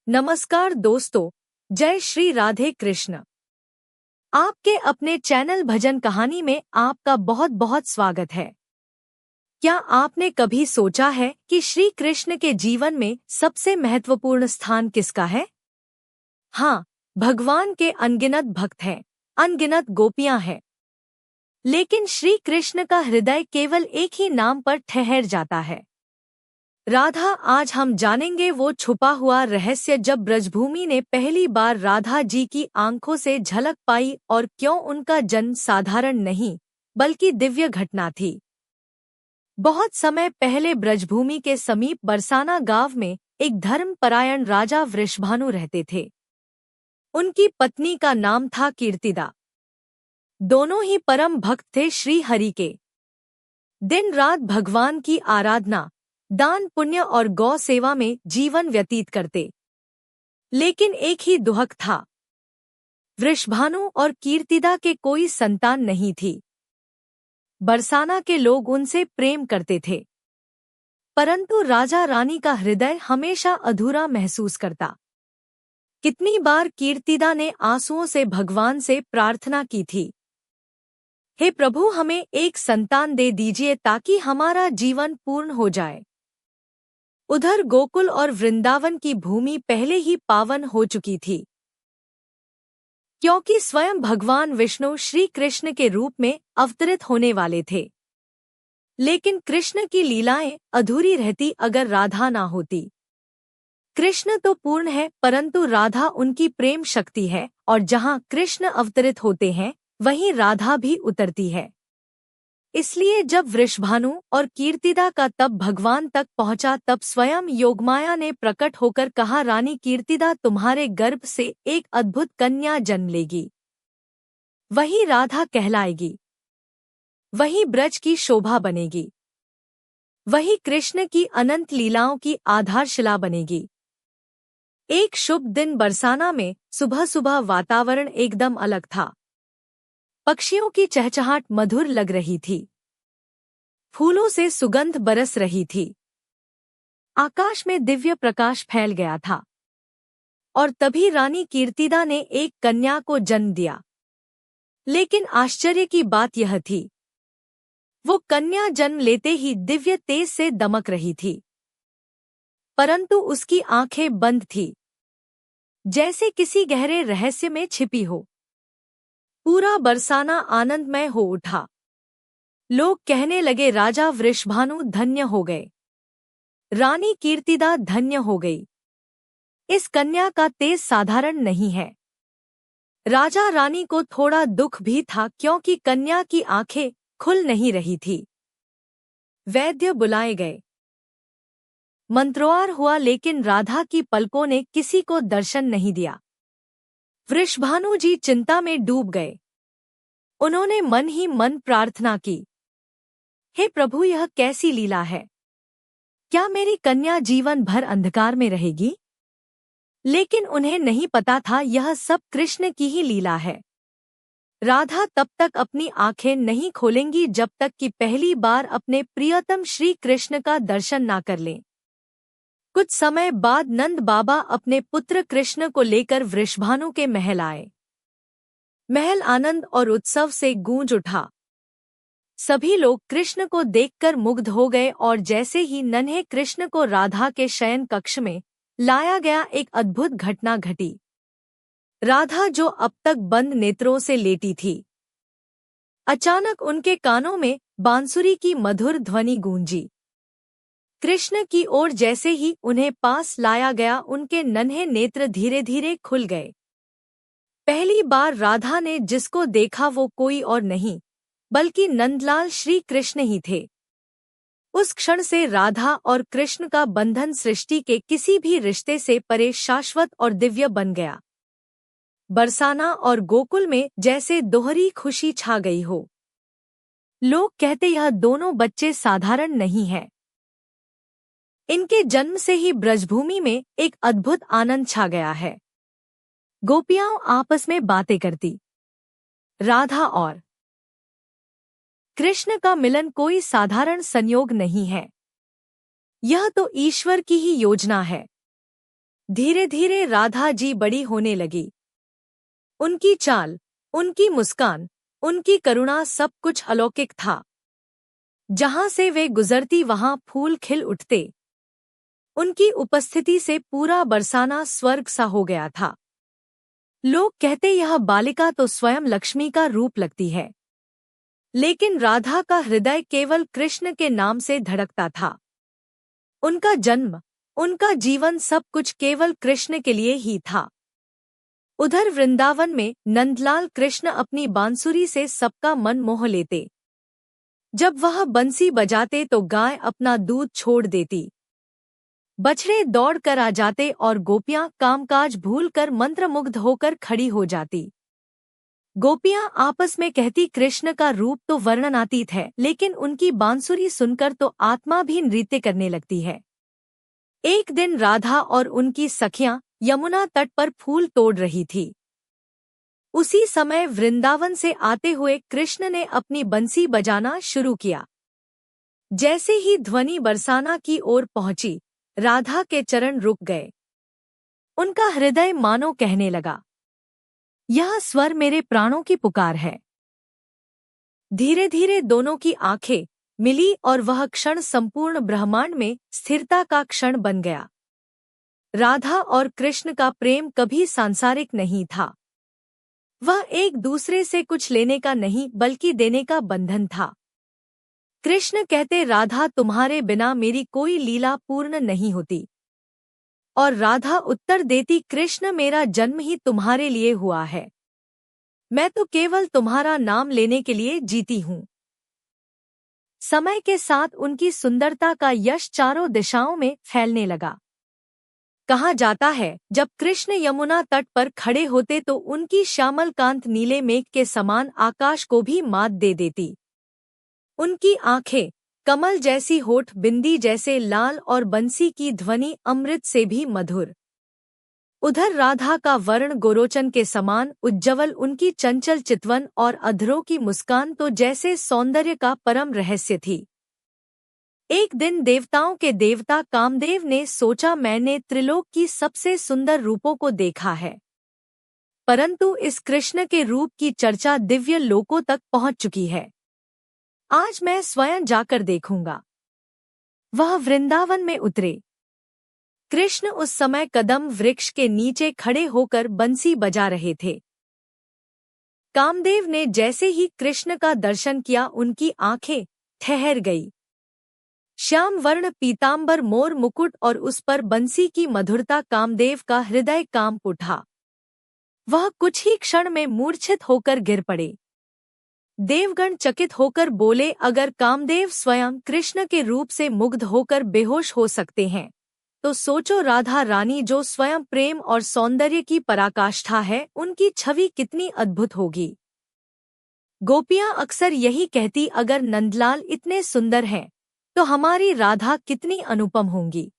नमस्कार दोस्तों, जय श्री राधे कृष्ण। आपके अपने चैनल भजन कहानी में आपका बहुत बहुत स्वागत है। क्या आपने कभी सोचा है कि श्री कृष्ण के जीवन में सबसे महत्वपूर्ण स्थान किसका है? हाँ, भगवान के अनगिनत भक्त हैं, अनगिनत गोपियां हैं। लेकिन श्री कृष्ण का हृदय केवल एक ही नाम पर ठहर जाता है, राधा। आज हम जानेंगे वो छुपा हुआ रहस्य जब ब्रजभूमि ने पहली बार राधा जी की आंखों से झलक पाई और क्यों उनका जन्म साधारण नहीं बल्कि दिव्य घटना थी। बहुत समय पहले ब्रजभूमि के समीप बरसाना गांव में एक धर्मपरायण राजा वृषभानु रहते थे। उनकी पत्नी का नाम था कीर्तिदा। दोनों ही परम भक्त थे श्री हरि के। दिन रात भगवान की आराधना, दान पुण्य और गौ सेवा में जीवन व्यतीत करते। लेकिन एक ही दुहक था, वृषभानु और कीर्तिदा के कोई संतान नहीं थी। बरसाना के लोग उनसे प्रेम करते थे, परंतु राजा रानी का हृदय हमेशा अधूरा महसूस करता। कितनी बार कीर्तिदा ने आंसुओं से भगवान से प्रार्थना की थी, हे प्रभु, हमें एक संतान दे दीजिए ताकि हमारा जीवन पूर्ण हो जाए। उधर गोकुल और वृंदावन की भूमि पहले ही पावन हो चुकी थी, क्योंकि स्वयं भगवान विष्णु श्री कृष्ण के रूप में अवतरित होने वाले थे। लेकिन कृष्ण की लीलाएं अधूरी रहती अगर राधा ना होती। कृष्ण तो पूर्ण है, परंतु राधा उनकी प्रेम शक्ति है, और जहां कृष्ण अवतरित होते हैं वहीं राधा भी उतरती है। इसलिए जब वृषभानु और कीर्तिदा का तप भगवान तक पहुंचा, तब स्वयं योगमाया ने प्रकट होकर कहा, रानी कीर्तिदा, तुम्हारे गर्भ से एक अद्भुत कन्या जन्म लेगी। वही राधा कहलाएगी, वही ब्रज की शोभा बनेगी, वही कृष्ण की अनंत लीलाओं की आधारशिला बनेगी। एक शुभ दिन बरसाना में सुबह सुबह वातावरण एकदम अलग था। पक्षियों की चहचहाट मधुर लग रही थी, फूलों से सुगंध बरस रही थी, आकाश में दिव्य प्रकाश फैल गया था। और तभी रानी कीर्तिदा ने एक कन्या को जन्म दिया। लेकिन आश्चर्य की बात यह थी, वो कन्या जन्म लेते ही दिव्य तेज से दमक रही थी, परंतु उसकी आंखें बंद थी, जैसे किसी गहरे रहस्य में छिपी हो। पूरा बरसाना आनंदमय हो उठा। लोग कहने लगे, राजा वृषभानु धन्य हो गए, रानी कीर्तिदा धन्य हो गई। इस कन्या का तेज साधारण नहीं है। राजा रानी को थोड़ा दुख भी था, क्योंकि कन्या की आंखें खुल नहीं रही थी। वैद्य बुलाए गए, मंत्रोच्चार हुआ, लेकिन राधा की पलकों ने किसी को दर्शन नहीं दिया। वृषभानु जी चिंता में डूब गए। उन्होंने मन ही मन प्रार्थना की, हे प्रभु, यह कैसी लीला है? क्या मेरी कन्या जीवन भर अंधकार में रहेगी? लेकिन उन्हें नहीं पता था, यह सब कृष्ण की ही लीला है। राधा तब तक अपनी आंखें नहीं खोलेंगी जब तक कि पहली बार अपने प्रियतम श्री कृष्ण का दर्शन ना कर लें। कुछ समय बाद नंद बाबा अपने पुत्र कृष्ण को लेकर वृषभानु के महल आए। महल आनंद और उत्सव से गूंज उठा। सभी लोग कृष्ण को देखकर मुग्ध हो गए, और जैसे ही नन्हे कृष्ण को राधा के शयन कक्ष में लाया गया, एक अद्भुत घटना घटी। राधा, जो अब तक बंद नेत्रों से लेटी थी, अचानक उनके कानों में बांसुरी की मधुर ध्वनि गूंजी। कृष्ण की ओर जैसे ही उन्हें पास लाया गया, उनके नन्हे नेत्र धीरे धीरे खुल गए। पहली बार राधा ने जिसको देखा वो कोई और नहीं बल्कि नंदलाल श्री कृष्ण ही थे। उस क्षण से राधा और कृष्ण का बंधन सृष्टि के किसी भी रिश्ते से परे शाश्वत और दिव्य बन गया। बरसाना और गोकुल में जैसे दोहरी खुशी छा गई हो। लोग कहते, यह दोनों बच्चे साधारण नहीं हैं। इनके जन्म से ही ब्रजभूमि में एक अद्भुत आनंद छा गया है। गोपियां आपस में बातें करती, राधा और कृष्ण का मिलन कोई साधारण संयोग नहीं है, यह तो ईश्वर की ही योजना है। धीरे धीरे राधा जी बड़ी होने लगी। उनकी चाल, उनकी मुस्कान, उनकी करुणा सब कुछ अलौकिक था। जहां से वे गुजरती वहां फूल खिल उठते। उनकी उपस्थिति से पूरा बरसाना स्वर्ग सा हो गया था। लोग कहते यह बालिका तो स्वयं लक्ष्मी का रूप लगती है। लेकिन राधा का हृदय केवल कृष्ण के नाम से धड़कता था। उनका जन्म, उनका जीवन सब कुछ केवल कृष्ण के लिए ही था। उधर वृंदावन में नंदलाल कृष्ण अपनी बांसुरी से सबका मन मोह लेते। जब वह बंसी बजाते तो गाय अपना दूध छोड़ देती। बछड़े दौड़ कर आ जाते और गोपियां कामकाज भूलकर मंत्रमुग्ध होकर खड़ी हो जाती। गोपियां आपस में कहती कृष्ण का रूप तो वर्णनातीत है, लेकिन उनकी बांसुरी सुनकर तो आत्मा भी नृत्य करने लगती है। एक दिन राधा और उनकी सखियां यमुना तट पर फूल तोड़ रही थी। उसी समय वृंदावन से आते हुए कृष्ण ने अपनी बंसी बजाना शुरू किया। जैसे ही ध्वनि बरसाना की ओर पहुंची, राधा के चरण रुक गए। उनका हृदय मानो कहने लगा, यह स्वर मेरे प्राणों की पुकार है। धीरे धीरे दोनों की आंखें मिली और वह क्षण संपूर्ण ब्रह्मांड में स्थिरता का क्षण बन गया। राधा और कृष्ण का प्रेम कभी सांसारिक नहीं था। वह एक दूसरे से कुछ लेने का नहीं बल्कि देने का बंधन था। कृष्ण कहते, राधा तुम्हारे बिना मेरी कोई लीला पूर्ण नहीं होती। और राधा उत्तर देती, कृष्ण मेरा जन्म ही तुम्हारे लिए हुआ है। मैं तो केवल तुम्हारा नाम लेने के लिए जीती हूँ। समय के साथ उनकी सुंदरता का यश चारों दिशाओं में फैलने लगा। कहा जाता है, जब कृष्ण यमुना तट पर खड़े होते तो उनकी श्यामल कांत नीले मेघ के समान आकाश को भी मात दे देती। उनकी आंखें कमल जैसी, होठ बिंदी जैसे लाल और बंसी की ध्वनि अमृत से भी मधुर। उधर राधा का वर्ण गोरोचन के समान उज्ज्वल, उनकी चंचल चितवन और अधरों की मुस्कान तो जैसे सौंदर्य का परम रहस्य थी। एक दिन देवताओं के देवता कामदेव ने सोचा, मैंने त्रिलोक की सबसे सुंदर रूपों को देखा है, परंतु इस कृष्ण के रूप की चर्चा दिव्य लोकों तक पहुंच चुकी है। आज मैं स्वयं जाकर देखूंगा। वह वृंदावन में उतरे। कृष्ण उस समय कदम वृक्ष के नीचे खड़े होकर बंसी बजा रहे थे। कामदेव ने जैसे ही कृष्ण का दर्शन किया, उनकी आंखें ठहर गई। श्याम वर्ण पीतांबर मोर मुकुट और उस पर बंसी की मधुरता, कामदेव का हृदय कांप उठा। वह कुछ ही क्षण में मूर्छित होकर गिर पड़े। देवगण चकित होकर बोले, अगर कामदेव स्वयं कृष्ण के रूप से मुग्ध होकर बेहोश हो सकते हैं, तो सोचो राधा रानी जो स्वयं प्रेम और सौंदर्य की पराकाष्ठा है, उनकी छवि कितनी अद्भुत होगी। गोपियां अक्सर यही कहती, अगर नंदलाल इतने सुंदर हैं, तो हमारी राधा कितनी अनुपम होंगी।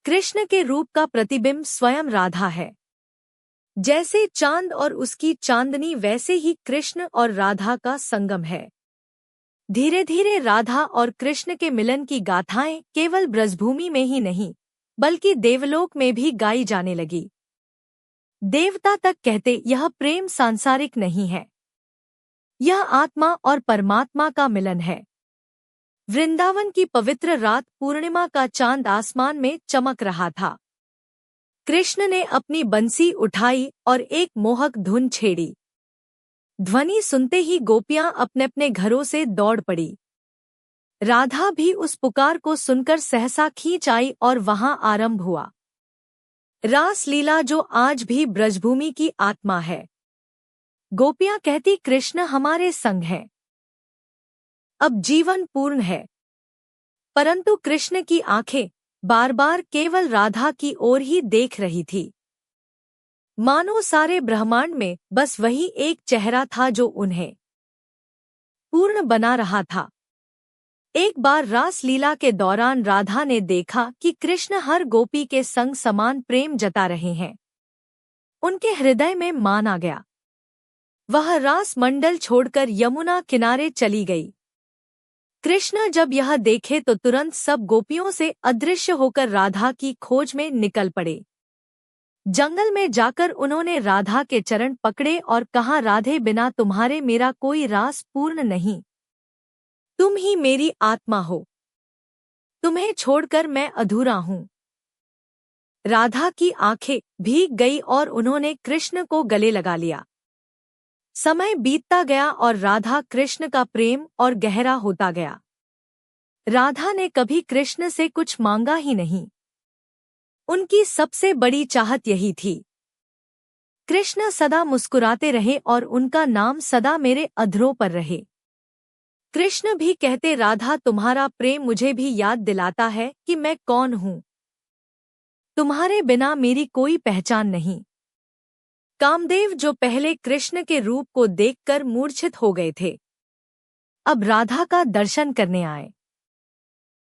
कृष्ण के रूप का प्रतिबिंब स्वयं राधा है। जैसे चांद और उसकी चांदनी, वैसे ही कृष्ण और राधा का संगम है। धीरे धीरे राधा और कृष्ण के मिलन की गाथाएं केवल ब्रजभूमि में ही नहीं, बल्कि देवलोक में भी गाई जाने लगी। देवता तक कहते, यह प्रेम सांसारिक नहीं है, यह आत्मा और परमात्मा का मिलन है। वृंदावन की पवित्र रात, पूर्णिमा का चांद आसमान में चमक रहा था। कृष्ण ने अपनी बंसी उठाई और एक मोहक धुन छेड़ी। ध्वनि सुनते ही गोपियां अपने अपने घरों से दौड़ पड़ी। राधा भी उस पुकार को सुनकर सहसा खींच आई और वहां आरंभ हुआ रास लीला, जो आज भी ब्रजभूमि की आत्मा है। गोपियां कहती, कृष्ण हमारे संग है, अब जीवन पूर्ण है। परंतु कृष्ण की आंखें बार बार केवल राधा की ओर ही देख रही थी। मानो सारे ब्रह्मांड में बस वही एक चेहरा था जो उन्हें पूर्ण बना रहा था। एक बार रास लीला के दौरान राधा ने देखा कि कृष्ण हर गोपी के संग समान प्रेम जता रहे हैं। उनके हृदय में मान आ गया। वह रास मंडल छोड़कर यमुना किनारे चली गई। कृष्ण जब यह देखे तो तुरंत सब गोपियों से अदृश्य होकर राधा की खोज में निकल पड़े। जंगल में जाकर उन्होंने राधा के चरण पकड़े और कहा, राधे, बिना तुम्हारे मेरा कोई रास पूर्ण नहीं। तुम ही मेरी आत्मा हो, तुम्हें छोड़कर मैं अधूरा हूँ। राधा की आंखें भीग गई और उन्होंने कृष्ण को गले लगा लिया। समय बीतता गया और राधा कृष्ण का प्रेम और गहरा होता गया। राधा ने कभी कृष्ण से कुछ मांगा ही नहीं। उनकी सबसे बड़ी चाहत यही थी। कृष्ण सदा मुस्कुराते रहे और उनका नाम सदा मेरे अधरों पर रहे। कृष्ण भी कहते, राधा, तुम्हारा प्रेम मुझे भी याद दिलाता है कि मैं कौन हूँ। तुम्हारे बिना मेरी कोई पहचान नहीं। कामदेव, जो पहले कृष्ण के रूप को देखकर मूर्छित हो गए थे, अब राधा का दर्शन करने आए।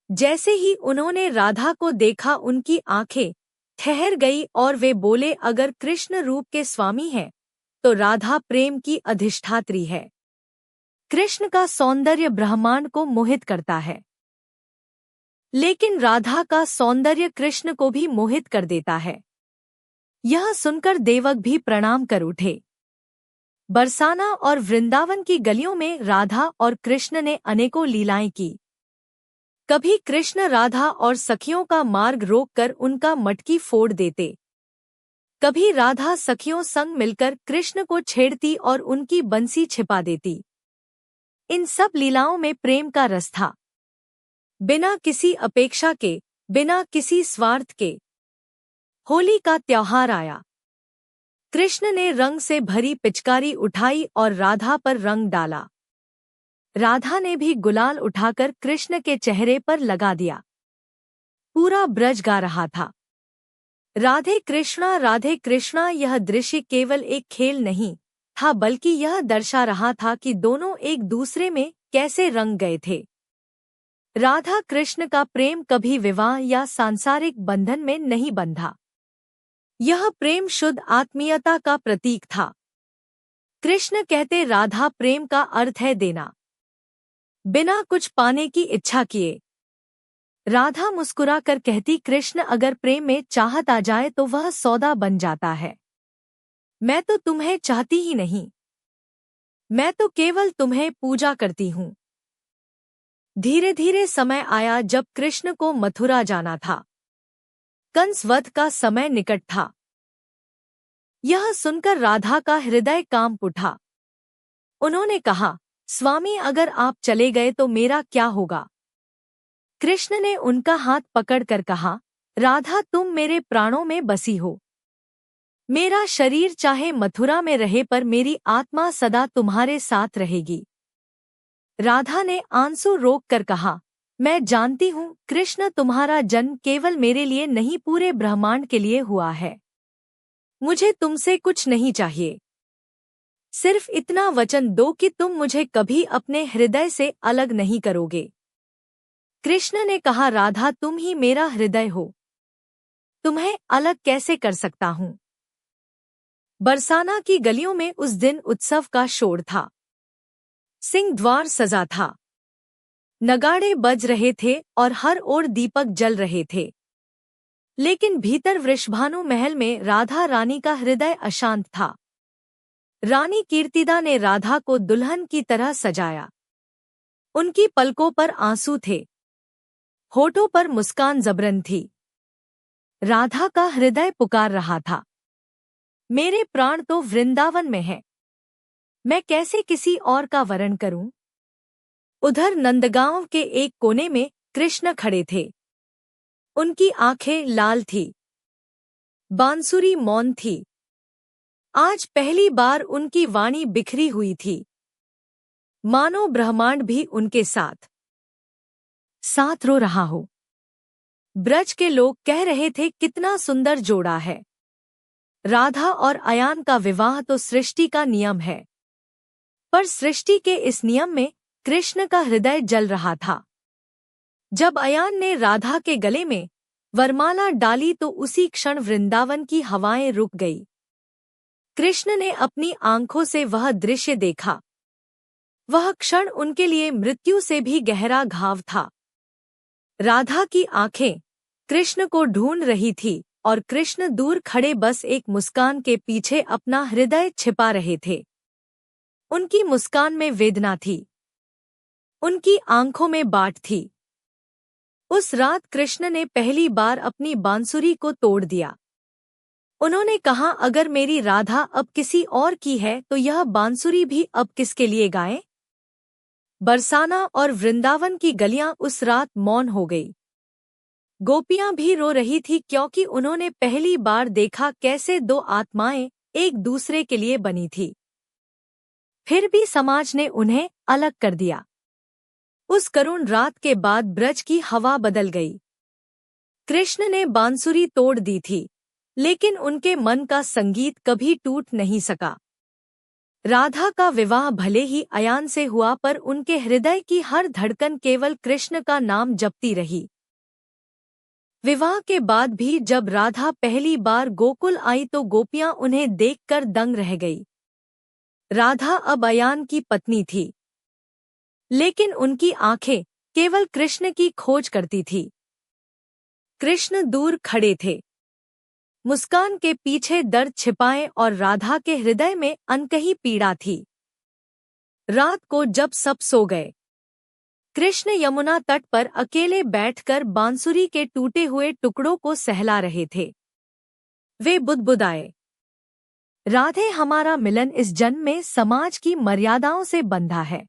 जैसे ही उन्होंने राधा को देखा, उनकी आंखें ठहर गई और वे बोले, अगर कृष्ण रूप के स्वामी हैं, तो राधा प्रेम की अधिष्ठात्री है। कृष्ण का सौंदर्य ब्रह्मांड को मोहित करता है, लेकिन राधा का सौंदर्य कृष्ण को भी मोहित कर देता है। यह सुनकर देवक भी प्रणाम कर उठे। बरसाना और वृंदावन की गलियों में राधा और कृष्ण ने अनेकों लीलाएं की। कभी कृष्ण राधा और सखियों का मार्ग रोककर उनका मटकी फोड़ देते, कभी राधा सखियों संग मिलकर कृष्ण को छेड़ती और उनकी बंसी छिपा देती। इन सब लीलाओं में प्रेम का रस था, बिना किसी अपेक्षा के, बिना किसी स्वार्थ के। होली का त्योहार आया। कृष्ण ने रंग से भरी पिचकारी उठाई और राधा पर रंग डाला। राधा ने भी गुलाल उठाकर कृष्ण के चेहरे पर लगा दिया। पूरा ब्रज गा रहा था, राधे कृष्णा, राधे कृष्णा। यह दृश्य केवल एक खेल नहीं था, बल्कि यह दर्शा रहा था कि दोनों एक दूसरे में कैसे रंग गए थे। राधा कृष्ण का प्रेम कभी विवाह या सांसारिक बंधन में नहीं बंधा। यह प्रेम शुद्ध आत्मीयता का प्रतीक था। कृष्ण कहते, राधा, प्रेम का अर्थ है देना, बिना कुछ पाने की इच्छा किए। राधा मुस्कुरा कर कहती, कृष्ण, अगर प्रेम में चाहत आ जाए तो वह सौदा बन जाता है। मैं तो तुम्हें चाहती ही नहीं, मैं तो केवल तुम्हें पूजा करती हूँ। धीरे धीरे समय आया जब कृष्ण को मथुरा जाना था। कंस वध का समय निकट था। यह सुनकर राधा का हृदय कांप उठा। उन्होंने कहा, स्वामी, अगर आप चले गए तो मेरा क्या होगा? कृष्ण ने उनका हाथ पकड़कर कहा, राधा, तुम मेरे प्राणों में बसी हो। मेरा शरीर चाहे मथुरा में रहे, पर मेरी आत्मा सदा तुम्हारे साथ रहेगी। राधा ने आंसू रोक कर कहा, मैं जानती हूँ कृष्ण, तुम्हारा जन्म केवल मेरे लिए नहीं, पूरे ब्रह्मांड के लिए हुआ है। मुझे तुमसे कुछ नहीं चाहिए, सिर्फ इतना वचन दो कि तुम मुझे कभी अपने हृदय से अलग नहीं करोगे। कृष्ण ने कहा, राधा, तुम ही मेरा हृदय हो, तुम्हें अलग कैसे कर सकता हूँ। बरसाना की गलियों में उस दिन उत्सव का शोर था। सिंह द्वार सजा था, नगाड़े बज रहे थे और हर ओर दीपक जल रहे थे। लेकिन भीतर वृषभानु महल में राधा रानी का हृदय अशांत था। रानी कीर्तिदा ने राधा को दुल्हन की तरह सजाया। उनकी पलकों पर आंसू थे, होठों पर मुस्कान जबरन थी। राधा का हृदय पुकार रहा था, मेरे प्राण तो वृंदावन में है, मैं कैसे किसी और का वरण करूं। उधर नंदगांव के एक कोने में कृष्ण खड़े थे। उनकी आंखें लाल थी, बांसुरी मौन थी। आज पहली बार उनकी वाणी बिखरी हुई थी, मानो ब्रह्मांड भी उनके साथ साथ रो रहा हो। ब्रज के लोग कह रहे थे, कितना सुंदर जोड़ा है। राधा और अयान का विवाह तो सृष्टि का नियम है, पर सृष्टि के इस नियम में कृष्ण का हृदय जल रहा था। जब अयान ने राधा के गले में वरमाला डाली तो उसी क्षण वृंदावन की हवाएं रुक गई। कृष्ण ने अपनी आंखों से वह दृश्य देखा। वह क्षण उनके लिए मृत्यु से भी गहरा घाव था। राधा की आंखें कृष्ण को ढूंढ रही थी और कृष्ण दूर खड़े बस एक मुस्कान के पीछे अपना हृदय छिपा रहे थे। उनकी मुस्कान में वेदना थी, उनकी आंखों में बाट थी। उस रात कृष्ण ने पहली बार अपनी बांसुरी को तोड़ दिया। उन्होंने कहा, अगर मेरी राधा अब किसी और की है तो यह बांसुरी भी अब किसके लिए गाएं? बरसाना और वृंदावन की गलियां उस रात मौन हो गई। गोपियां भी रो रही थी क्योंकि उन्होंने पहली बार देखा कैसे दो आत्माएं एक दूसरे के लिए बनी थी। फिर भी समाज ने उन्हें अलग कर दिया। उस करुण रात के बाद ब्रज की हवा बदल गई। कृष्ण ने बांसुरी तोड़ दी थी, लेकिन उनके मन का संगीत कभी टूट नहीं सका। राधा का विवाह भले ही अयान से हुआ, पर उनके हृदय की हर धड़कन केवल कृष्ण का नाम जपती रही। विवाह के बाद भी जब राधा पहली बार गोकुल आई तो गोपियां उन्हें देखकर दंग रह गई। राधा अब अयान की पत्नी थी, लेकिन उनकी आंखें केवल कृष्ण की खोज करती थी। कृष्ण दूर खड़े थे, मुस्कान के पीछे दर्द छिपाए, और राधा के हृदय में अनकही पीड़ा थी। रात को जब सब सो गए, कृष्ण यमुना तट पर अकेले बैठकर बांसुरी के टूटे हुए टुकड़ों को सहला रहे थे। वे बुदबुदाए, राधे, हमारा मिलन इस जन्म में समाज की मर्यादाओं से बंधा है,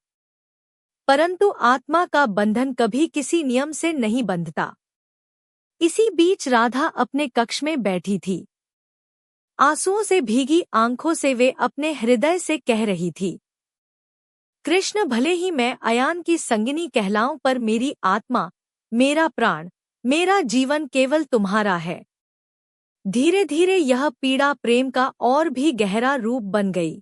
परंतु आत्मा का बंधन कभी किसी नियम से नहीं बंधता। इसी बीच राधा अपने कक्ष में बैठी थी। आंसुओं से भीगी आंखों से वे अपने हृदय से कह रही थी, कृष्ण, भले ही मैं अयान की संगिनी कहलाऊं, पर मेरी आत्मा, मेरा प्राण, मेरा जीवन केवल तुम्हारा है। धीरे धीरे यह पीड़ा प्रेम का और भी गहरा रूप बन गई।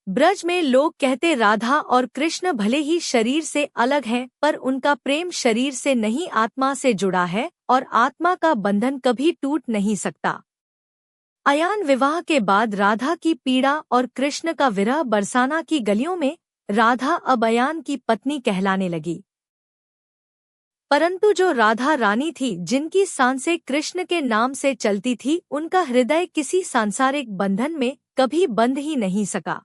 ब्रज में लोग कहते, राधा और कृष्ण भले ही शरीर से अलग हैं, पर उनका प्रेम शरीर से नहीं आत्मा से जुड़ा है, और आत्मा का बंधन कभी टूट नहीं सकता। अयान विवाह के बाद राधा की पीड़ा और कृष्ण का विरह बरसाना की गलियों में राधा अब अयान की पत्नी कहलाने लगी। परंतु जो राधा रानी थी, जिनकी सांसें कृष्ण के नाम से चलती थी, उनका हृदय किसी सांसारिक बंधन में कभी बंध ही नहीं सका।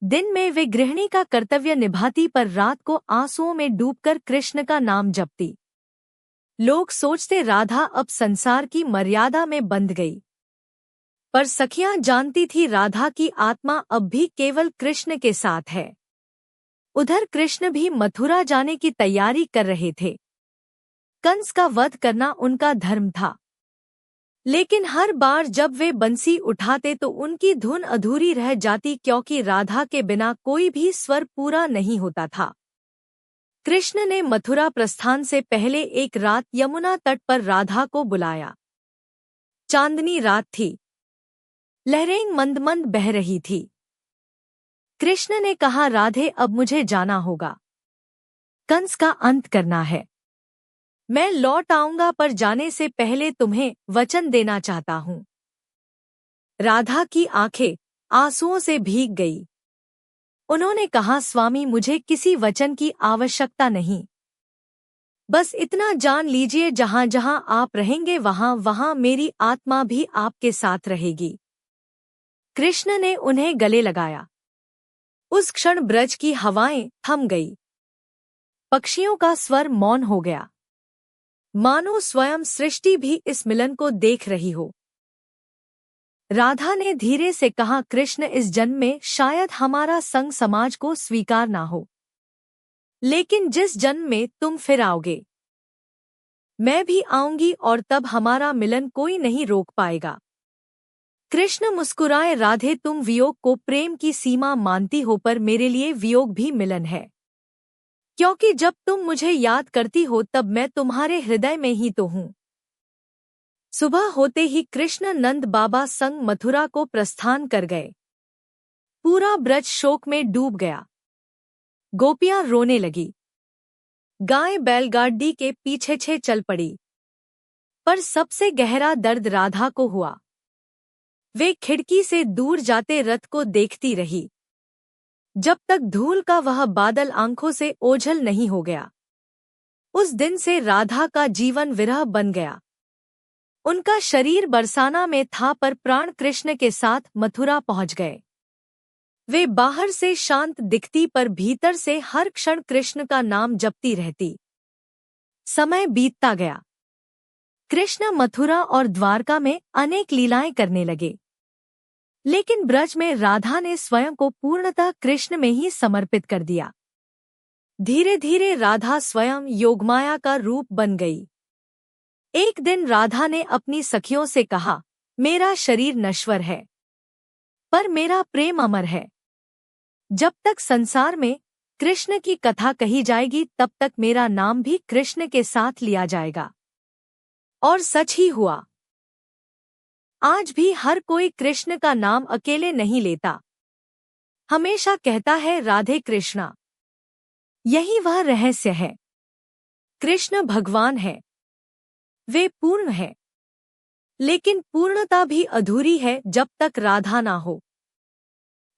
दिन में वे गृहिणी का कर्तव्य निभाती, पर रात को आंसुओं में डूबकर कृष्ण का नाम जपती। लोग सोचते, राधा अब संसार की मर्यादा में बंध गई, पर सखियां जानती थी राधा की आत्मा अब भी केवल कृष्ण के साथ है। उधर कृष्ण भी मथुरा जाने की तैयारी कर रहे थे। कंस का वध करना उनका धर्म था, लेकिन हर बार जब वे बंसी उठाते तो उनकी धुन अधूरी रह जाती, क्योंकि राधा के बिना कोई भी स्वर पूरा नहीं होता था। कृष्ण ने मथुरा प्रस्थान से पहले एक रात यमुना तट पर राधा को बुलाया। चांदनी रात थी, लहरें मंद मंद बह रही थी। कृष्ण ने कहा, राधे, अब मुझे जाना होगा। कंस का अंत करना है। मैं लौट आऊंगा, पर जाने से पहले तुम्हें वचन देना चाहता हूँ। राधा की आंखें आंसुओं से भीग गई। उन्होंने कहा, स्वामी, मुझे किसी वचन की आवश्यकता नहीं। बस इतना जान लीजिए, जहां जहां आप रहेंगे वहां वहां मेरी आत्मा भी आपके साथ रहेगी। कृष्ण ने उन्हें गले लगाया। उस क्षण ब्रज की हवाएं थम गई। पक्षियों का स्वर मौन हो गया, मानो स्वयं सृष्टि भी इस मिलन को देख रही हो। राधा ने धीरे से कहा, कृष्ण, इस जन्म में शायद हमारा संग समाज को स्वीकार ना हो, लेकिन जिस जन्म में तुम फिर आओगे, मैं भी आऊंगी, और तब हमारा मिलन कोई नहीं रोक पाएगा। कृष्ण मुस्कुराए, राधे, तुम वियोग को प्रेम की सीमा मानती हो, पर मेरे लिए वियोग भी मिलन है, क्योंकि जब तुम मुझे याद करती हो तब मैं तुम्हारे हृदय में ही तो हूँ। सुबह होते ही कृष्ण नंद बाबा संग मथुरा को प्रस्थान कर गए। पूरा ब्रज शोक में डूब गया। गोपियां रोने लगी। गाय बैलगाड़ी के पीछे चल पड़ी। पर सबसे गहरा दर्द राधा को हुआ। वे खिड़की से दूर जाते रथ को देखती रही। जब तक धूल का वह बादल आंखों से ओझल नहीं हो गया। उस दिन से राधा का जीवन विरह बन गया। उनका शरीर बरसाना में था पर प्राण कृष्ण के साथ मथुरा पहुंच गए। वे बाहर से शांत दिखती पर भीतर से हर क्षण कृष्ण का नाम जपती रहती। समय बीतता गया। कृष्ण मथुरा और द्वारका में अनेक लीलाएं करने लगे, लेकिन ब्रज में राधा ने स्वयं को पूर्णतः कृष्ण में ही समर्पित कर दिया। धीरे धीरे राधा स्वयं योगमाया का रूप बन गई। एक दिन राधा ने अपनी सखियों से कहा, मेरा शरीर नश्वर है, पर मेरा प्रेम अमर है। जब तक संसार में कृष्ण की कथा कही जाएगी तब तक मेरा नाम भी कृष्ण के साथ लिया जाएगा। और सच ही हुआ। आज भी हर कोई कृष्ण का नाम अकेले नहीं लेता, हमेशा कहता है राधे कृष्णा। यही वह रहस्य है। कृष्ण भगवान है, वे पूर्ण है, लेकिन पूर्णता भी अधूरी है जब तक राधा ना हो।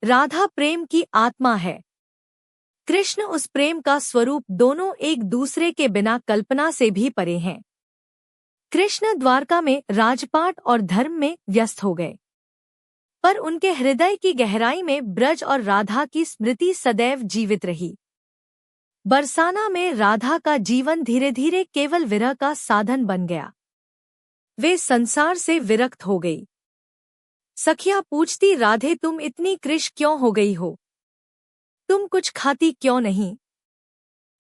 राधा प्रेम की आत्मा है, कृष्ण उस प्रेम का स्वरूप। दोनों एक दूसरे के बिना कल्पना से भी परे हैं। कृष्ण द्वारका में राजपाट और धर्म में व्यस्त हो गए, पर उनके हृदय की गहराई में ब्रज और राधा की स्मृति सदैव जीवित रही। बरसाना में राधा का जीवन धीरे धीरे केवल विरह का साधन बन गया। वे संसार से विरक्त हो गई। सखियां पूछती, राधे तुम इतनी कृश क्यों हो गई हो? तुम कुछ खाती क्यों नहीं?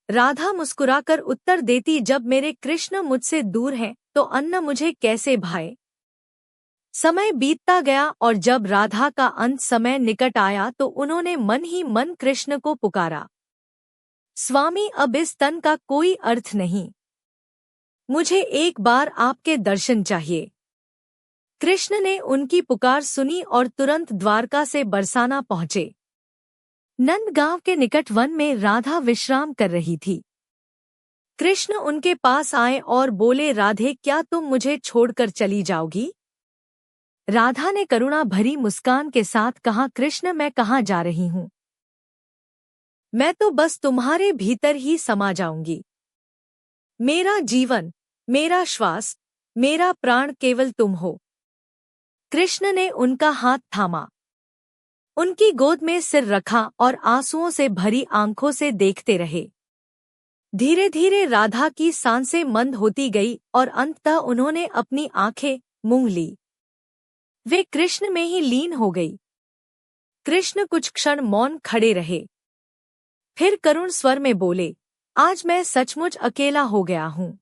राधा मुस्कुराकर उत्तर देती, जब मेरे कृष्ण मुझसे दूर हैं तो अन्न मुझे कैसे भाए। समय बीतता गया और जब राधा का अंत समय निकट आया तो उन्होंने मन ही मन कृष्ण को पुकारा, स्वामी अब इस तन का कोई अर्थ नहीं, मुझे एक बार आपके दर्शन चाहिए। कृष्ण ने उनकी पुकार सुनी और तुरंत द्वारका से बरसाना पहुंचे। नंदगांव के निकट वन में राधा विश्राम कर रही थी। कृष्ण उनके पास आए और बोले, राधे क्या तुम मुझे छोड़कर चली जाओगी? राधा ने करुणा भरी मुस्कान के साथ कहा, कृष्ण मैं कहाँ जा रही हूँ, मैं तो बस तुम्हारे भीतर ही समा जाऊंगी। मेरा जीवन, मेरा श्वास, मेरा प्राण केवल तुम हो। कृष्ण ने उनका हाथ थामा, उनकी गोद में सिर रखा और आंसुओं से भरी आंखों से देखते रहे। धीरे धीरे राधा की सांसें मंद होती गई और अंततः उन्होंने अपनी आंखें मूंद ली। वे कृष्ण में ही लीन हो गई। कृष्ण कुछ क्षण मौन खड़े रहे, फिर करुण स्वर में बोले, आज मैं सचमुच अकेला हो गया हूँ।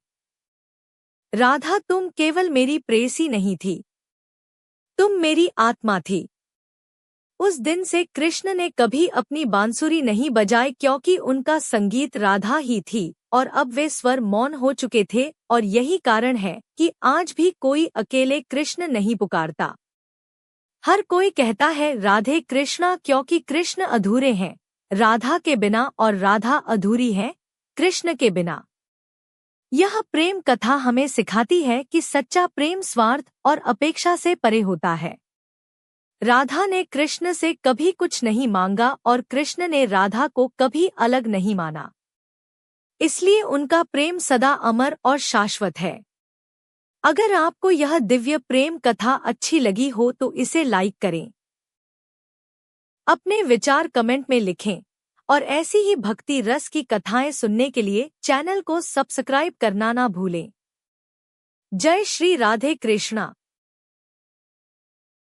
राधा तुम केवल मेरी प्रेयसी नहीं थी, तुम मेरी आत्मा थी। उस दिन से कृष्ण ने कभी अपनी बांसुरी नहीं बजाई, क्योंकि उनका संगीत राधा ही थी और अब वे स्वर मौन हो चुके थे। और यही कारण है कि आज भी कोई अकेले कृष्ण नहीं पुकारता। हर कोई कहता है राधे कृष्णा, क्योंकि कृष्ण अधूरे हैं राधा के बिना और राधा अधूरी है कृष्ण के बिना। यह प्रेम कथा हमें सिखाती है कि सच्चा प्रेम स्वार्थ और अपेक्षा से परे होता है। राधा ने कृष्ण से कभी कुछ नहीं मांगा और कृष्ण ने राधा को कभी अलग नहीं माना, इसलिए उनका प्रेम सदा अमर और शाश्वत है। अगर आपको यह दिव्य प्रेम कथा अच्छी लगी हो तो इसे लाइक करें, अपने विचार कमेंट में लिखें और ऐसी ही भक्ति रस की कथाएं सुनने के लिए चैनल को सब्सक्राइब करना ना भूलें। जय श्री राधे कृष्णा।